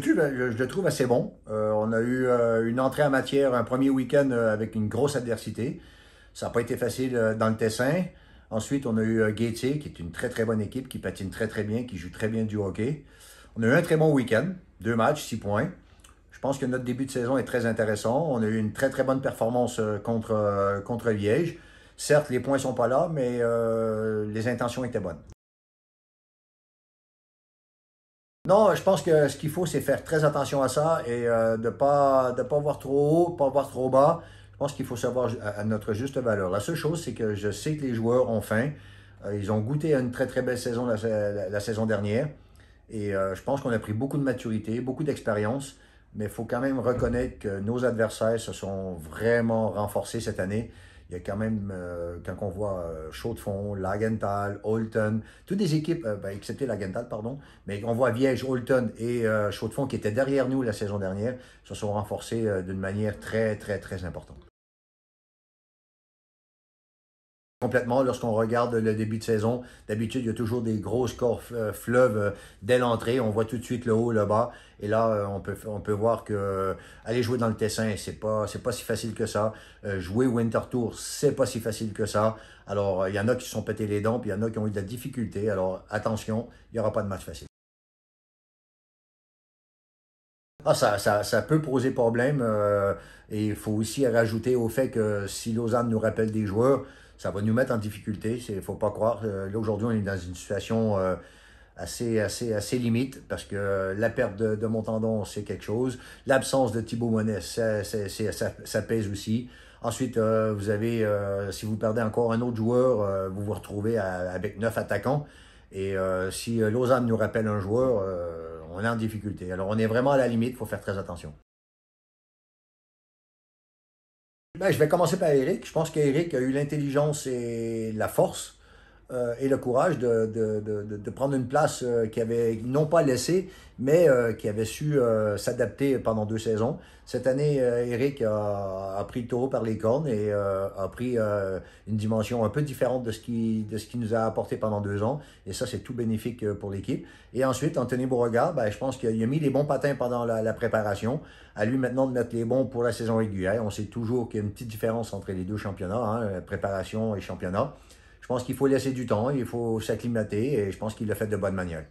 Je le trouve assez bon. On a eu une entrée en matière, un premier week-end avec une grosse adversité. Ça n'a pas été facile dans le Tessin. Ensuite, on a eu Gaetier, qui est une très très bonne équipe, qui patine très très bien, qui joue très bien du hockey. On a eu un très bon week-end, 2 matchs, 6 points. Je pense que notre début de saison est très intéressant. On a eu une très très bonne performance contre Liège. Certes, les points ne sont pas là, mais les intentions étaient bonnes. Non, je pense que ce qu'il faut, c'est faire très attention à ça et de pas voir trop haut, pas voir trop bas. Je pense qu'il faut savoir à notre juste valeur. La seule chose, c'est que je sais que les joueurs ont faim. Ils ont goûté à une très très belle saison la saison dernière. Et je pense qu'on a pris beaucoup de maturité, beaucoup d'expérience. Mais il faut quand même reconnaître que nos adversaires se sont vraiment renforcés cette année. Il y a quand même, quand on voit Chaux-de-Fonds, Lagenthal, Holton, toutes des équipes, excepté Lagenthal, pardon, mais on voit Viège, Holton et Chaux-de-Fonds qui étaient derrière nous la saison dernière, se sont renforcés d'une manière très, très, très importante. Complètement, lorsqu'on regarde le début de saison, d'habitude, il y a toujours des gros scores fleuves dès l'entrée. On voit tout de suite le haut, le bas. Et là, on peut voir que aller jouer dans le Tessin, c'est pas si facile que ça. Jouer Winter Tour, c'est pas si facile que ça. Alors, il y en a qui se sont pété les dents, puis il y en a qui ont eu de la difficulté. Alors, attention, il n'y aura pas de match facile. Ah, ça peut poser problème. Et il faut aussi rajouter au fait que si Lausanne nous rappelle des joueurs, ça va nous mettre en difficulté. Il ne faut pas croire. Là, aujourd'hui, on est dans une situation assez limite parce que la perte de Montandon, c'est quelque chose. L'absence de Thibaut Monet, ça pèse aussi. Ensuite, vous avez, si vous perdez encore un autre joueur, vous vous retrouvez avec 9 attaquants. Et si Lausanne nous rappelle un joueur, on est en difficulté. Alors, on est vraiment à la limite, il faut faire très attention. Ben, je vais commencer par Eric. Je pense qu'Eric a eu l'intelligence et la force et le courage de prendre une place qu'il avait non pas laissée, mais qui avait su s'adapter pendant 2 saisons. Cette année, Eric a pris le taureau par les cornes et a pris une dimension un peu différente de ce qui nous a apporté pendant 2 ans. Et ça, c'est tout bénéfique pour l'équipe. Et ensuite, Anthony Beauregard, ben, je pense qu'il a mis les bons patins pendant la préparation. À lui maintenant de mettre les bons pour la saison régulière. On sait toujours qu'il y a une petite différence entre les deux championnats, hein, préparation et championnat. Je pense qu'il faut laisser du temps, il faut s'acclimater et je pense qu'il l'a fait de bonne manière.